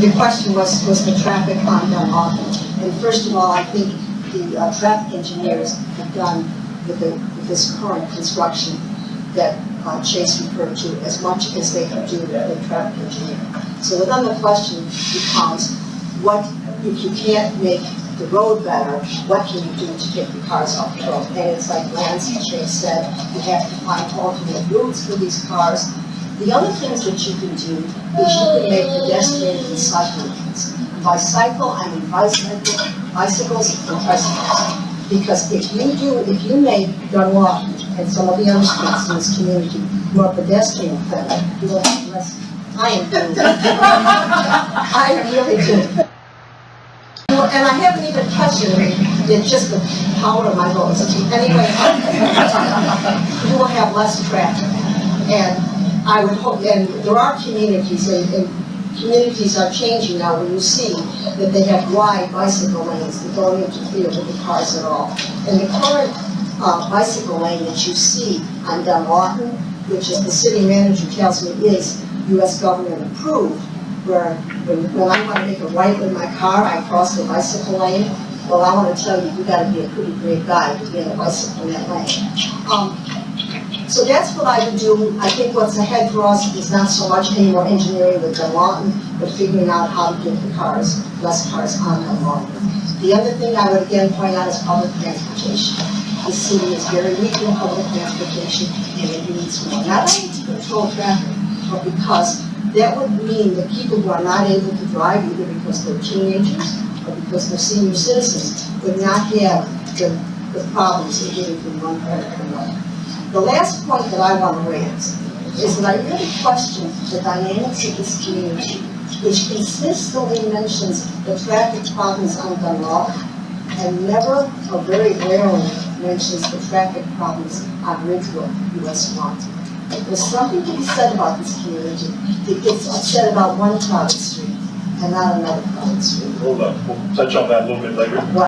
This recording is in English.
Your question was the traffic on Dunlawton. And first of all, I think the traffic engineers have done with this current construction that Chase referred to as much as they can do with the traffic engineer. So then the question becomes, what if you can't make the road better, what can you do to get the cars off the road? And it's like Lance and Chase said, you have to find alternate routes for these cars. The other things that you can do is you can make pedestrian and cycling lanes. By cycle, I mean bicycles and tricycles. Because if you make Dunlawton and some of the other streets in this community more pedestrian friendly, you will have less. I am doing I am really doing. And I haven't even touched it in just the power of my voice. Anyway, you will have less traffic. And I would hope, and there are communities, and communities are changing now when you see that they have wide bicycle lanes that don't interfere with the cars at all. And the current bicycle lane that you see on Dunlawton, which is the city manager tells me is U.S. government approved, where when I want to make a right with my car, I cross the bicycle lane. Well, I want to tell you, you got to be a pretty brave guy to be in a bicycle in that lane. So that's what I would do. I think what's ahead for us is not so much any more engineering with Dunlawton, but figuring out how to get the cars, less cars on Dunlawton. The other thing I would again point out is public transportation. The city is very weak in public transportation, and it needs more. Not only to control traffic, but because that would mean that people who are not able to drive, either because they're teenagers or because they're senior citizens, would not have the problems of getting from one part to another. The last point that I want to raise is that I really question the dynamics of this community, which consistently mentions the traffic problems on Dunlawton and never, or very rarely, mentions the traffic problems on Ridgewood, US 1. There's something to be said about this community that gets upset about one crowded street and not another crowded street. Hold up, we'll touch on that a little bit later.